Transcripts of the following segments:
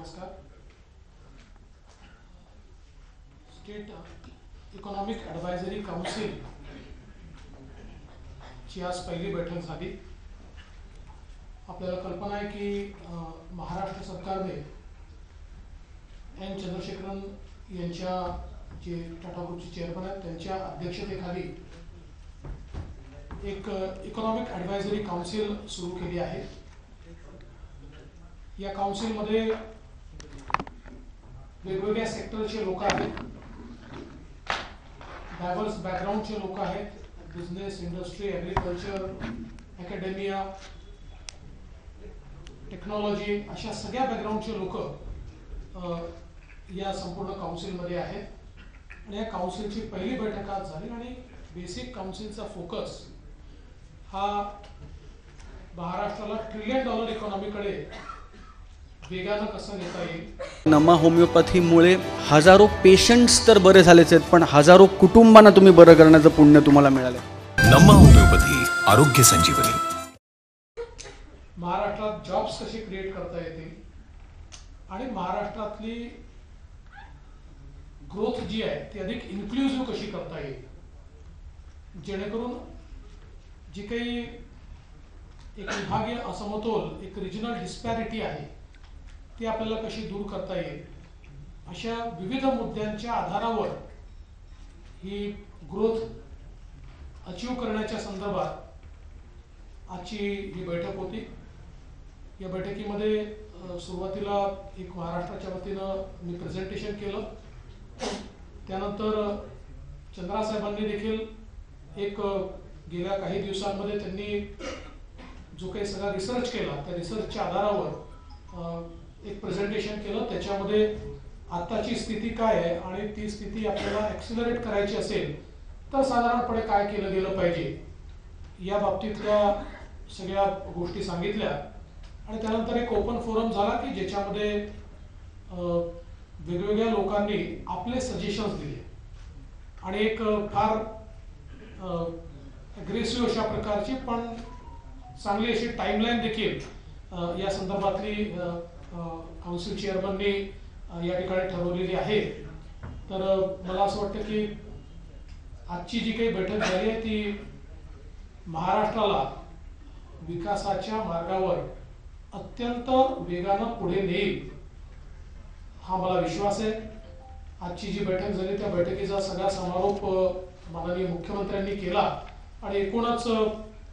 नमस्कार. State economic advisory council ची आज पहिली बैठक झाली. आपल्याला कल्पना आहे की महाराष्ट्र सरकारने एन चंद्रशेखरन यांच्या जे टाटा ग्रुपचे चेअरमन आहेत त्यांच्या अध्यक्षतेखाली एक इकॉनॉमिक ॲडवायझरी काउन्सिल सुरू केली आहे. या काउन्सिलमध्ये वेगवेगळ्या सेक्टरचे लोक आहेत, डायव्हर्स बॅकग्राऊंडचे लोक आहेत, बिझनेस, इंडस्ट्री, ॲग्रिकल्चर, अकॅडेमिया, टेक्नॉलॉजी अशा सगळ्या बॅकग्राऊंडचे लोक या संपूर्ण काउन्सिलमध्ये आहेत. आणि या काउन्सिलची पहिली बैठक आज झाली आणि बेसिक काउन्सिलचा फोकस हा महाराष्ट्राला $1 ट्रिलियन इकॉनॉमीकडे वेगानं कसं नेता येईल. नमा होमिओपॅथीमुळे हजारो पेशंट्स तर बरे झालेच आहेत, पण हजारो कुटुंबांना तुम्ही बरं करण्याचं पुण्य तुम्हाला मिळालं. नमा होमिओपॅथी आरोग्य संजीवनी. महाराष्ट्रात जॉब्स कसे क्रिएट करता येतील आणि महाराष्ट्रातली ग्रोथ जी आहे ती अधिक इन्क्लुझिव्ह कशी करता येईल, जेणेकरून जी काही एक विभागीय असमतोल, एक रिजनल डिस्पॅरिटी आहे ती आपल्याला कशी दूर करता येईल, अशा विविध मुद्द्यांच्या आधारावर ही ग्रोथ अचीव करण्याच्या संदर्भात आजची ही बैठक होती. या बैठकीमध्ये सुरुवातीला एक महाराष्ट्राच्या वतीनं मी प्रेझेंटेशन केलं. त्यानंतर चंद्रासाहेबांनी देखील एक गेल्या काही दिवसांमध्ये त्यांनी जो काही सगळा रिसर्च केला त्या रिसर्चच्या आधारावर एक प्रेझेंटेशन केलं. त्याच्यामध्ये आत्ताची स्थिती काय आहे आणि ती स्थिती आपल्याला ॲक्सिलरेट करायची असेल तर साधारणपणे काय केलं गेलं पाहिजे या बाबतीतल्या सगळ्या गोष्टी सांगितल्या. आणि त्यानंतर एक ओपन फोरम झाला की ज्याच्यामध्ये वेगवेगळ्या लोकांनी आपले सजेशन्स दिले आणि एक फार अग्रेसिव्ह अशा प्रकारची पण चांगली अशी टाईमलाईन देखील या संदर्भातली काउन्सिल चेअरमननी या ठिकाणी ठरवलेली आहे. तर मला असं वाटतं की आजची जी काही बैठक झाली आहे ती महाराष्ट्राला विकासाच्या मार्गावर अत्यंत वेगानं पुढे नेईल हा मला विश्वास आहे. आजची जी बैठक झाली त्या बैठकीचा सगळा समारोप माननीय मुख्यमंत्र्यांनी केला आणि एकूणच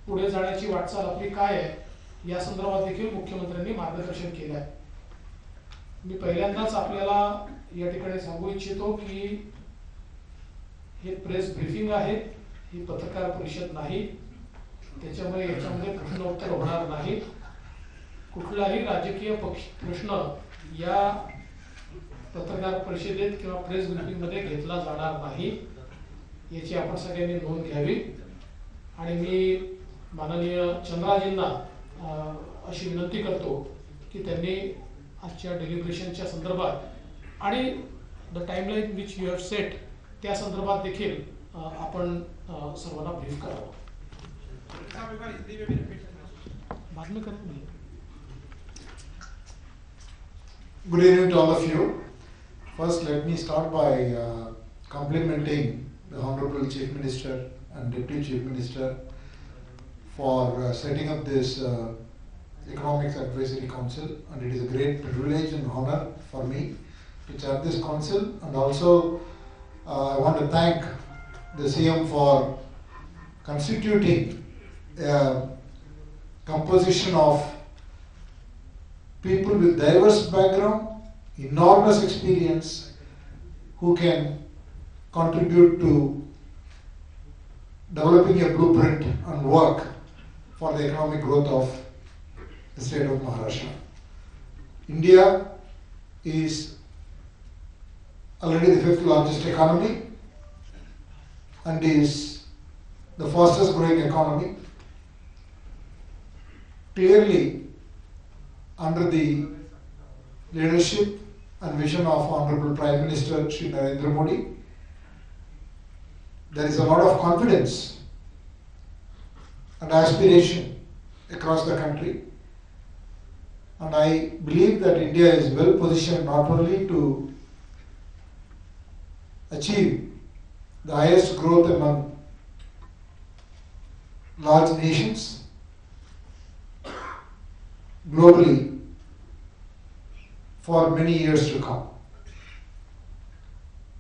पुढे जाण्याची वाटचाल आपली काय आहे या संदर्भात देखील मुख्यमंत्र्यांनी मार्गदर्शन केलं आहे. मी पहिल्यांदाच आपल्याला या ठिकाणी सांगू इच्छितो की हे प्रेस ब्रीफिंग आहे, ही पत्रकार परिषद नाही. त्याच्यामुळे याच्यामध्ये प्रश्नोत्तर होणार नाही. कुठलाही राजकीय प्रश्न या पत्रकार परिषदेत किंवा प्रेस ब्रीफिंगमध्ये घेतला जाणार नाही याची आपण सगळ्यांनी नोंद घ्यावी. आणि मी माननीय चंद्राजींना अशी विनंती करतो की त्यांनी आजच्या डेलिब्रेशनच्या संदर्भात आणि the timeline which you have set त्या संदर्भात देखील आपण सर्वांना ब्रीफ करावं. बाद में करेंगे. Good evening to all of you. First, let me start by complimenting the Honorable Chief Minister and Deputy Chief Minister for setting up this Economics Advisory Council, and it is a great privilege and honor for me to chair this council. And also, I want to thank the CM for constituting a composition of people with diverse background, enormous experience, who can contribute to developing a blueprint and work for the economic growth of the state of Maharashtra. India is already the 5th largest economy and is the fastest growing economy. Clearly, under the leadership and vision of Honorable Prime Minister Shri Narendra Modi, there is a lot of confidence and aspiration across the country And I believe that India is well positioned not only to achieve the highest growth among large nations globally for many years to come.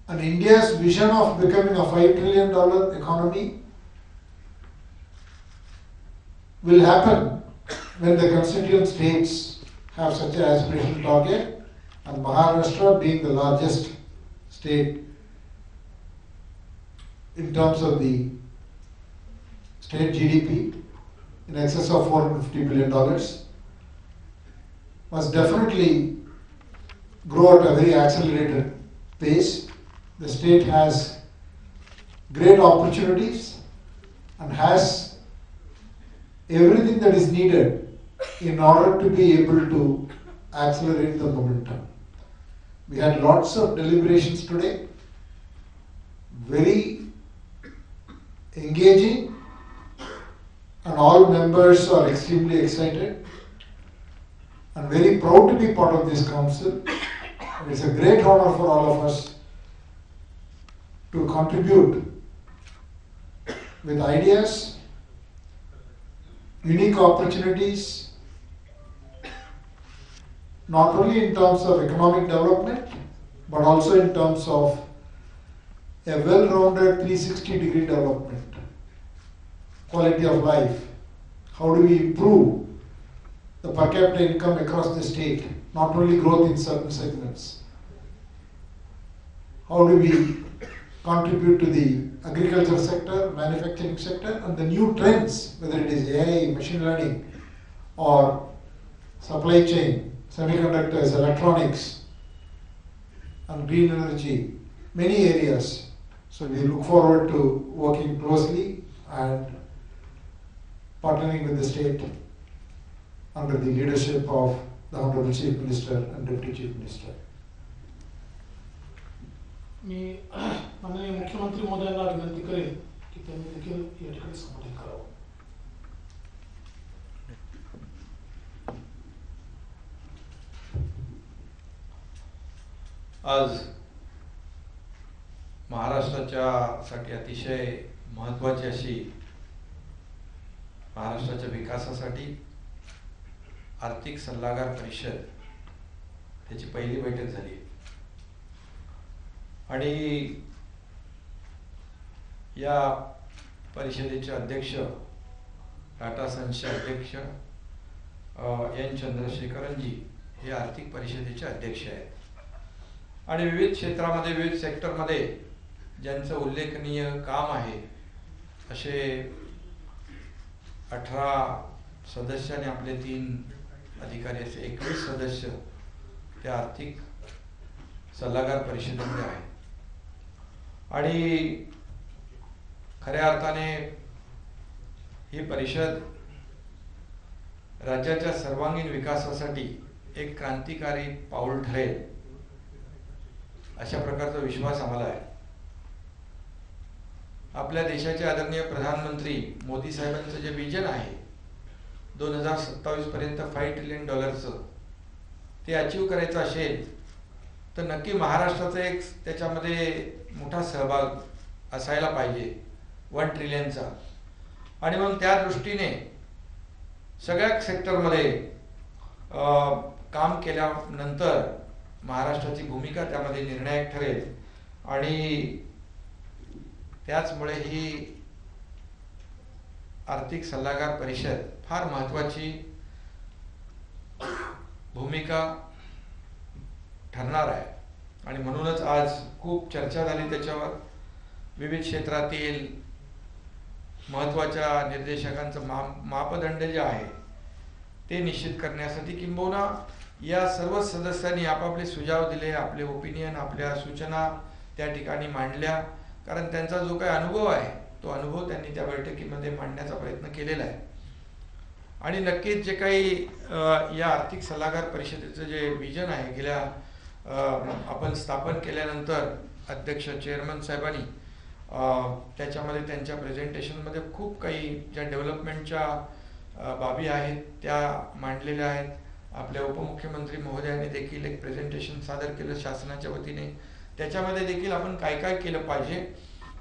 And India's vision of becoming a $5 trillion economy will happen when the constituent states have such an aspirational target, and Maharashtra being the largest state in terms of the state GDP in excess of $450 billion, must definitely grow at a very accelerated pace. The state has great opportunities and has everything that is needed in order to be able to accelerate the momentum. We had lots of deliberations today, very engaging, and all members are extremely excited and very proud to be part of this council. And it's a great honor for all of us to contribute with ideas, unique opportunities, not only in terms of economic development, but also in terms of a well-rounded 360-degree development, quality of life. How do we improve the per capita income across the state, not only growth in certain segments? How do we contribute to the agriculture sector, manufacturing sector, and the new trends, whether it is AI, machine learning, or supply chain, semiconductors, electronics, and green energy, many areas. So we look forward to working closely and partnering with the state under the leadership of the Honorable Chief Minister and Deputy Chief Minister. मी माननीय मुख्यमंत्री महोदयांना विनंती करेन की त्यांनी देखील या ठिकाणी संबोधित करावं. आज महाराष्ट्राच्यासाठी अतिशय महत्त्वाची अशी महाराष्ट्राच्या विकासासाठी आर्थिक सल्लागार परिषद त्याची पहिली बैठक झाली आणि या परिषदेचे अध्यक्ष टाटा सन्सचे अध्यक्ष एन चंद्रशेखरनजी हे आर्थिक परिषदेचे अध्यक्ष आहेत आणि विविध क्षेत्रामध्ये विविध सेक्टरमध्ये ज्यांचं उल्लेखनीय काम आहे असे 18 सदस्याने आपले 3 अधिकारी असे 21 सदस्य त्या आर्थिक सल्लागार परिषदेमध्ये आहेत आणि खऱ्या अर्थाने ही परिषद राज्याच्या सर्वांगीण विकासासाठी एक क्रांतिकारी पाऊल ठरेल अशा प्रकारचा विश्वास आम्हाला आहे. आपल्या देशाचे आदरणीय प्रधानमंत्री मोदी साहेबांचं जे विजन आहे 2027 पर्यंत $5 ट्रिलियन ते अचीव करायचं असेल तर नक्की महाराष्ट्राचा एक त्याच्यामध्ये मोठा सहभाग असायला पाहिजे 1 ट्रिलियनचा. आणि मग त्या दृष्टीने सगळ्या सेक्टरमध्ये काम केल्यानंतर महाराष्ट्राची भूमिका त्यामध्ये निर्णायक ठरेल आणि त्याचमुळे ही आर्थिक सल्लागार परिषद फार महत्त्वाची भूमिका ठरणार आहे. आणि म्हणूनच आज खूप चर्चा झाली त्याच्यावर. विविध क्षेत्रातील महत्त्वाच्या निर्देशकांचं मापदंड जे आहे ते निश्चित करण्यासाठी किंबहुना या सर्व सदस्यांनी आपापले सुझाव दिले, आपले ओपिनियन, आपल्या सूचना त्या ठिकाणी मांडल्या. कारण त्यांचा जो काही अनुभव आहे तो अनुभव त्यांनी त्या बैठकीमध्ये मांडण्याचा प्रयत्न केलेला आहे. आणि नक्कीच जे काही या आर्थिक सल्लागार परिषदेचं जे विजन आहे गेल्या आपण स्थापन केल्यानंतर अध्यक्ष चेअरमन साहेबांनी त्याच्यामध्ये त्यांच्या प्रेझेंटेशनमध्ये खूप काही ज्या डेव्हलपमेंटच्या बाबी आहेत त्या मांडलेल्या आहेत. आपल्या उपमुख्यमंत्री महोदयांनी देखील एक प्रेझेंटेशन सादर केलं शासनाच्या वतीने. त्याच्यामध्ये देखील आपण काय काय केलं पाहिजे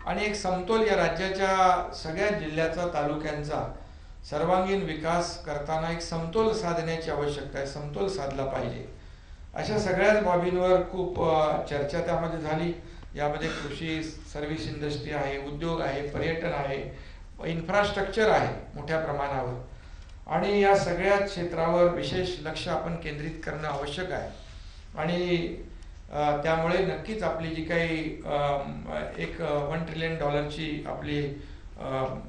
आणि एक समतोल या राज्याच्या सगळ्या जिल्ह्याचा, तालुक्यांचा सर्वांगीण विकास करताना एक समतोल साधण्याची आवश्यकता आहे, समतोल साधला पाहिजे. अशा सगळ्याच बाबींवर खूप चर्चा त्यामध्ये झाली. यामध्ये कृषी, सर्व्हिस इंडस्ट्री आहे, उद्योग आहे, पर्यटन आहे, इन्फ्रास्ट्रक्चर आहे मोठ्या प्रमाणावर, आणि या सगळ्या क्षेत्रावर विशेष लक्ष आपण केंद्रित करणं आवश्यक आहे. आणि त्यामुळे नक्कीच आपली जी काही एक $1 ट्रिलियन आपली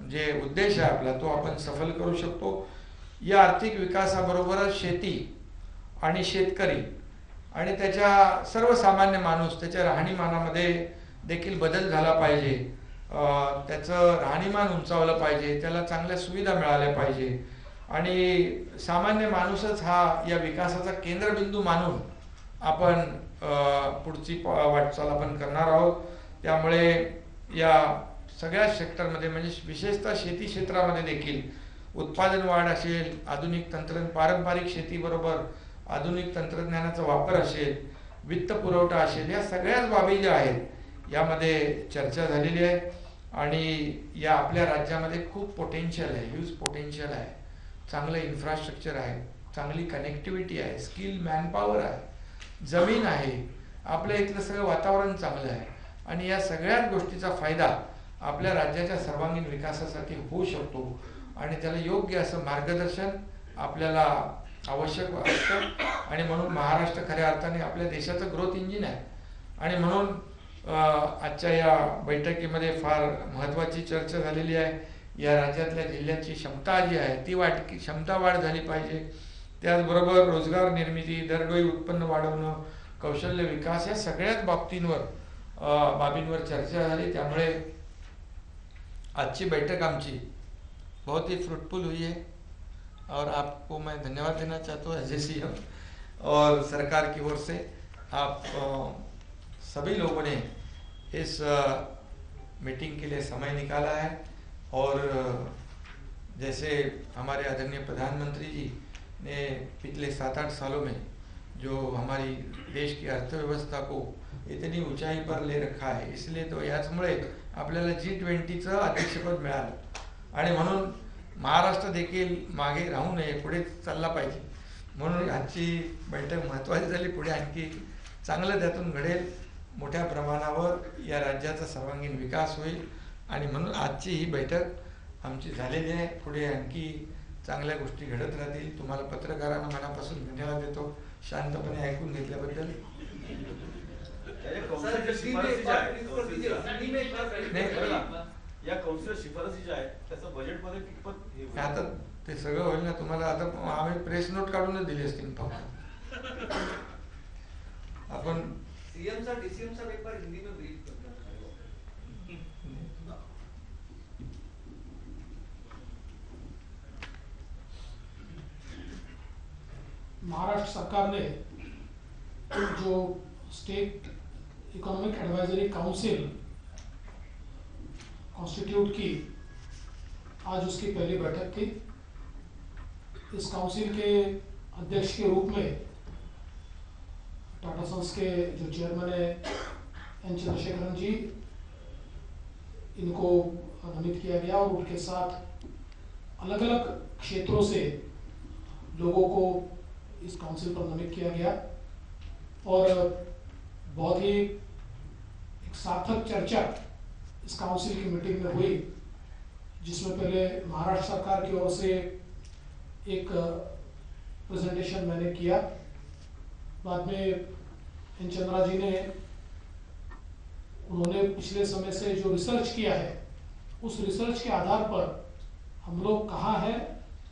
जे उद्देश आहे आपला, तो आपण सफल करू शकतो. या आर्थिक विकासाबरोबरच शेती आणि शेतकरी आणि त्याच्या सर्वसामान्य माणूस त्याच्या राहणीमानामध्ये देखील बदल झाला पाहिजे. त्याचं राहणीमान उंचावलं पाहिजे, त्याला चांगल्या सुविधा मिळाल्या पाहिजे आणि सामान्य माणूसच हा या विकासाचा केंद्रबिंदू मानून आपण पुढची वाटचाल आपण करणार आहोत. त्यामुळे या सगळ्या सेक्टरमध्ये म्हणजे विशेषतः शेती क्षेत्रामध्ये देखील उत्पादन वाढ असेल, आधुनिक पारंपरिक शेतीबरोबर आधुनिक तंत्रज्ञानाचा वापर असेल, वित्त पुरवठा असेल, या सगळ्याच बाबी ज्या आहेत यामध्ये चर्चा झालेली आहे. आणि या आपल्या राज्यामध्ये खूप पोटेन्शियल आहे, ह्यूज पोटेन्शियल आहे. चांगलं इन्फ्रास्ट्रक्चर आहे, चांगली कनेक्टिव्हिटी आहे, स्किल मॅनपॉवर आहे, जमीन आहे, आपल्या इथलं सगळं वातावरण चांगलं आहे आणि या सगळ्याच गोष्टीचा फायदा आपल्या राज्याच्या सर्वांगीण विकासासाठी होऊ शकतो. आणि त्याला योग्य असं मार्गदर्शन आपल्याला आवश्यक असतं. आणि म्हणून महाराष्ट्र खऱ्या अर्थाने आपल्या देशाचं ग्रोथ इंजिन आहे. आणि म्हणून आजच्या या बैठकीमध्ये फार महत्त्वाची चर्चा झालेली आहे. या राज्यातल्या जिल्ह्यांची क्षमता जी आहे ती क्षमता वाढ झाली पाहिजे. त्याचबरोबर रोजगार निर्मिती, दरडोई उत्पन्न वाढवणं, कौशल्य विकास, या सगळ्याच बाबींवर चर्चा झाली. त्यामुळे आजची बैठक आमची बहुत ही फ्रूटफुल हुई है और आपको मैं धन्यवाद देना चाहता हूँ एज ए सीएम और सरकार की ओर से. आप सभी लोगों ने इस मीटिंग के लिए समय निकाला है और जैसे हमारे आदरणीय प्रधानमंत्री जी ने पिछले 7-8 सालों में जो हमारी देश की अर्थव्यवस्था को इतनी ऊंचाई पर ले रखा है, इसलिए तो याचमुळे आपल्याला G20चं अध्यक्षपद मिळालं. आणि म्हणून महाराष्ट्र देखील मागे राहू नये, पुढे चालला पाहिजे. म्हणून आजची बैठक महत्त्वाची झाली. पुढे आणखी चांगलं त्यातून घडेल, मोठ्या प्रमाणावर या राज्याचा सर्वांगीण विकास होईल. आणि म्हणून आजची ही बैठक आमची झालेली आहे. पुढे आणखी चांगल्या गोष्टी घडत राहतील. तुम्हाला पत्रकारांना मनापासून धन्यवाद देतो शांतपणे ऐकून घेतल्याबद्दल. या कौन्सिल शिफारसी ज्या आहेत त्याचं बजेटमध्ये कितपत आता ते सगळं होईल ना. तुम्हाला आता आम्ही प्रेस नोट काढूनच दिली असतील फक्त. आपण सीएम सा डीसीएम सा एक बार हिंदी में ब्रीफ करना. महाराष्ट्र सरकार ने जो state economic advisory council constitute की, आज उसकी पहली बैठक थी. इस काउंसिल के अध्यक्ष के रूप में टाटा सन्स के जो चेयरमैन है एन चंद्रशेखरन जी, इनको नामित किया गया और उनके साथ अलग अलग क्षेत्रों से लोगों को इस काउंसिल पर नामित किया गया. और बहुत ही एक सार्थक चर्चा इस काउंसिल की मीटिंग में हुई, जिसमें पहले महाराष्ट्र सरकार की ओर से एक प्रेजेंटेशन मैंने किया. बाद में एन चंद्रा जी ने, उन्होंने पिछले समय से जो रिसर्च किया है उस रिसर्च के आधार पर हम लोग कहाँ हैं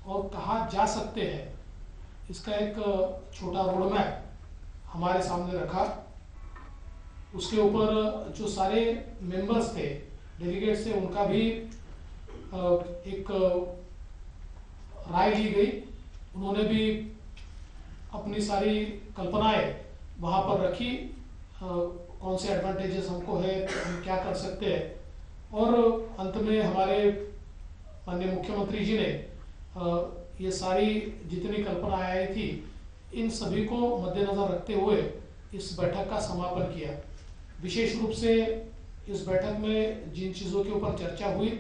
और कहाँ जा सकते हैं, इसका एक छोटा रोड मैप हमारे सामने रखा. उसके ऊपर जो सारे मेंबर्स थे, डेलीगेट्स थे, उनका भी एक राय ली गई. उन्होंने भी अपनी सारी कल्पनाएं वहाँ पर रखी, कौन से एडवांटेजेस हमको है, हम क्या कर सकते हैं. और अंत में हमारे माननीय मुख्यमंत्री जी ने ये सारी जितनी कल्पनाएं आई थी इन सभी को मद्देनजर रखते हुए इस बैठक का समापन किया। विशेष रूप से इस बैठक में जिन चीज़ों के ऊपर चर्चा हुई,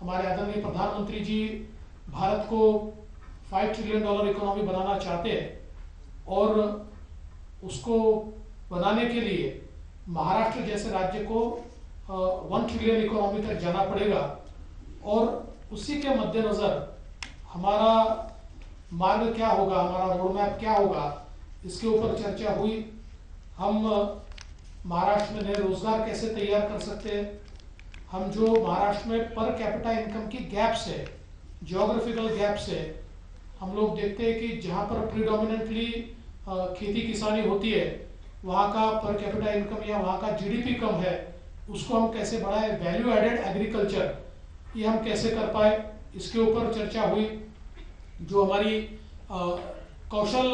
हमारे आदरणीय प्रधानमंत्री जी भारत को $5 ट्रिलियन इकोनॉमी बनाना चाहते हैं और उसको बनाने के लिए महाराष्ट्र जैसे राज्य को 1 ट्रिलियन इकोनॉमी तक जाना पड़ेगा और उसी के मद्देनजर हमारा मार्ग क्या होगा, हमारा रोड मैप क्या होगा, इसके ऊपर चर्चा हुई। हम महाराष्ट्र में नए रोजगार कैसे तैयार कर सकते हैं, हम जो महाराष्ट्र में पर कैपिटा इनकम की गैप्स है, जियोग्राफिकल गैप्स है, हम लोग देखते हैं कि जहाँ पर प्रीडोमिनेंटली खेती किसानी होती है वहाँ का पर कैपिटा इनकम या वहाँ का जीडीपी कम है, उसको हम कैसे बढ़ाएं, वैल्यू एडेड एग्रीकल्चर ये हम कैसे कर पाए, इसके ऊपर चर्चा हुई। जो हमारी कौशल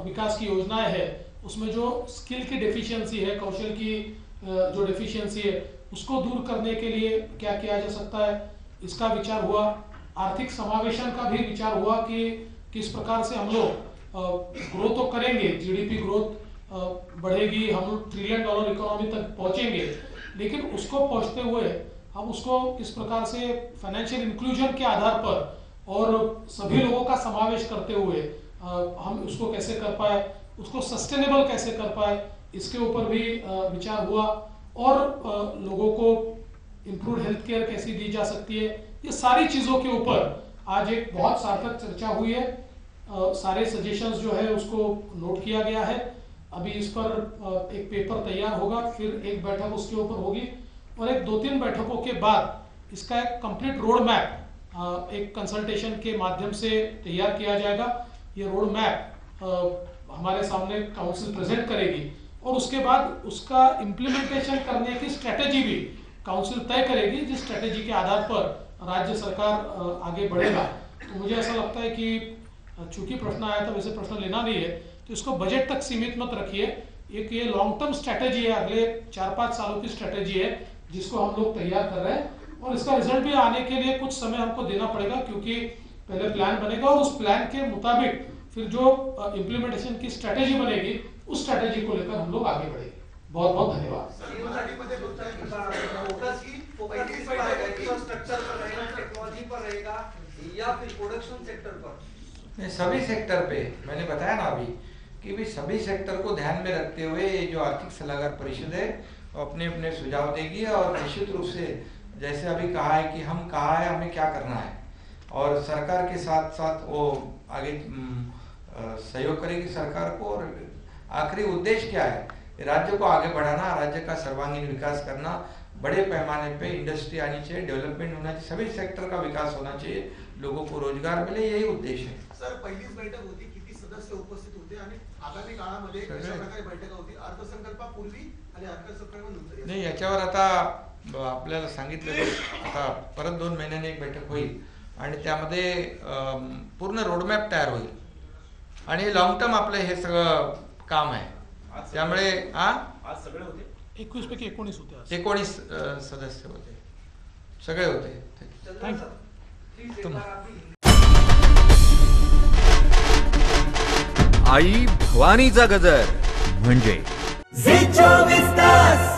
विकास की योजनाएं है उसमें जो स्किल की डेफिशिएंसी है, कौशल की जो डेफिशिएंसी है उसको दूर करने के लिए क्या किया जा सकता है, इसका विचार हुआ। आर्थिक समावेशन का भी विचार हुआ कि किस प्रकार से हम लोग ग्रो तो करेंगे, जीडीपी ग्रोथ बढ़ेगी, हम लोग $1 ट्रिलियन इकोनॉमी तक पहुंचेंगे, लेकिन उसको पहुंचते हुए हम उसको किस प्रकार से फाइनेंशियल इंक्लूजन के आधार पर और सभी लोगों का समावेश करते हुए हम उसको कैसे कर पाए, उसको सस्टेनेबल कैसे कर पाए, इसके ऊपर भी विचार हुआ। और लोगों को इम्प्रूव हेल्थ केयर कैसी दी जा सकती है, ये सारी चीज़ों के ऊपर आज एक बहुत सार्थक चर्चा हुई है। सारे सजेशंस जो है उसको नोट किया गया है। अभी इस पर एक पेपर तैयार होगा, फिर एक बैठक उसके ऊपर होगी और एक 2-3 बैठकों के बाद इसका एक कंप्लीट रोड मैप एक कंसल्टेशन के माध्यम से तैयार किया जाएगा। ये रोड मैप हमारे सामने काउंसिल प्रेजेंट करेगी और उसके बाद उसका इम्प्लीमेंटेशन करने की स्ट्रेटेजी भी काउंसिल तय करेगी, जिस स्ट्रेटेजी के आधार पर राज्य सरकार आगे बढ़ेगा। तो मुझे ऐसा लगता है कि चूंकि प्रश्न आया था, वैसे प्रश्न लेना नहीं है तो इसको बजट तक सीमित मत रखिए। एक ये लॉन्ग टर्म स्ट्रेटेजी है, अगले 4-5 सालों की स्ट्रेटेजी है जिसको हम लोग तैयार कर रहे हैं और इसका रिजल्ट भी आने के लिए कुछ समय हमको देना पड़ेगा, क्योंकि पहले प्लान बनेगा और उस प्लान के मुताबिक फिर जो इम्प्लीमेंटेशन की स्ट्रेटेजी बनेगी उस स्ट्रेटेजी को लेकर हम लोग आगे बढ़ेंगे। बहुत बहुत धन्यवाद। सभी सेक्टर पे मैंने बताया ना अभी कि भी सभी सेक्टर को ध्यान में रखते हुए ये जो आर्थिक सलाहकार परिषद है अपने अपने सुझाव देगी और निश्चित रूप से जैसे अभी कहा है कि हम कहा है हमें क्या करना है और सरकार के साथ साथ वो आगे सहयोग करेगी सरकार को। और आखिरी उद्देश्य क्या है, राज्य को आगे बढ़ाना, राज्य का सर्वांगीण विकास करना, बड़े पैमाने पे इंडस्ट्री आनी चाहिए, डेवलपमेंट होना चाहिए, सभी सेक्टर का विकास होना चाहिए, लोगों को रोजगार मिले, यही उद्देश्य है। सर, पहिलीच बैठक होती, किती सदस्य उपस्थित होते आणि आगामी काळामध्ये कशा प्रकारे बैठका होती, अर्थसंकल्पापूर्वी आणि अर्थसंकल्पानंतर? नाही, याच्यावर आता आपल्याला सांगितलं आता परत 2 महिन्यांनी एक बैठक होईल आणि त्यामध्ये पूर्ण रोडमॅप तयार होईल आणि लॉंग टर्म आपलं हे सगळं काम आहे। त्यामुळे आज सगळे होते 21 पैकी 19 होते, 19 सदस्य होते, सगळे होते। आई भवानीचा गजर म्हणजे झी 24 तास।